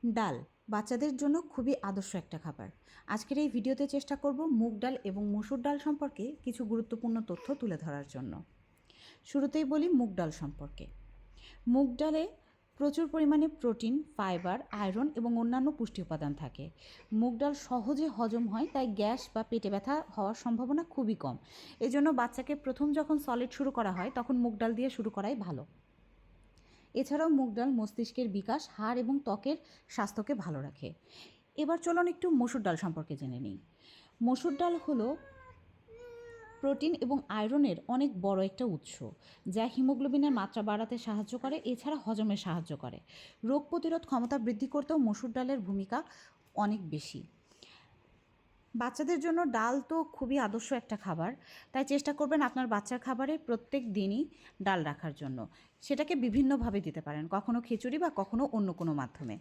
ডাল বাচ্চাদের জন্য খুবই আদর্শ একটা খাবার। আজকের এই ভিডিওতে চেষ্টা করব মুগ ডাল এবং মসুর ডাল সম্পর্কে কিছু গুরুত্বপূর্ণ তথ্য তুলে ধরার জন্য। শুরুতেই বলি মুগ ডাল সম্পর্কে। মুগ ডালে প্রচুর পরিমাণে প্রোটিন, ফাইবার, আয়রন এবং অন্যান্য পুষ্টি উপাদান থাকে। মুগ ডাল সহজে হজম হয়, তাই গ্যাস বা পেটে ব্যথা হওয়ার সম্ভাবনা খুবই কম। এজন্য বাচ্চাকে প্রথম যখন সলিড শুরু করা হয় তখন মুগ ডাল দিয়ে শুরু করাই ভালো। এছাড়াও মুগ ডাল মস্তিষ্কের বিকাশ, হাড় এবং ত্বকের স্বাস্থ্যকে ভালো রাখে। এবার চলুন একটু মসুর ডাল সম্পর্কে জেনে নিই। মসুর ডাল হলো প্রোটিন এবং আয়রনের অনেক বড় একটা উৎস, যা হিমোগ্লোবিনের মাত্রা বাড়াতে সাহায্য করে, এছাড়া হজমে সাহায্য করে। রোগ প্রতিরোধ ক্ষমতা বৃদ্ধি করতেও মসুর ডালের ভূমিকা অনেক বেশি। বাচ্চাদের জন্য ডাল তো খুবই আদর্শ একটা খাবার, তাই চেষ্টা করবেন আপনার বাচ্চার খাবারে প্রত্যেক দিনই ডাল রাখার জন্য। সেটাকে বিভিন্নভাবে দিতে পারেন, কখনো খিচুড়ি বা কখনো অন্য কোনো মাধ্যমে।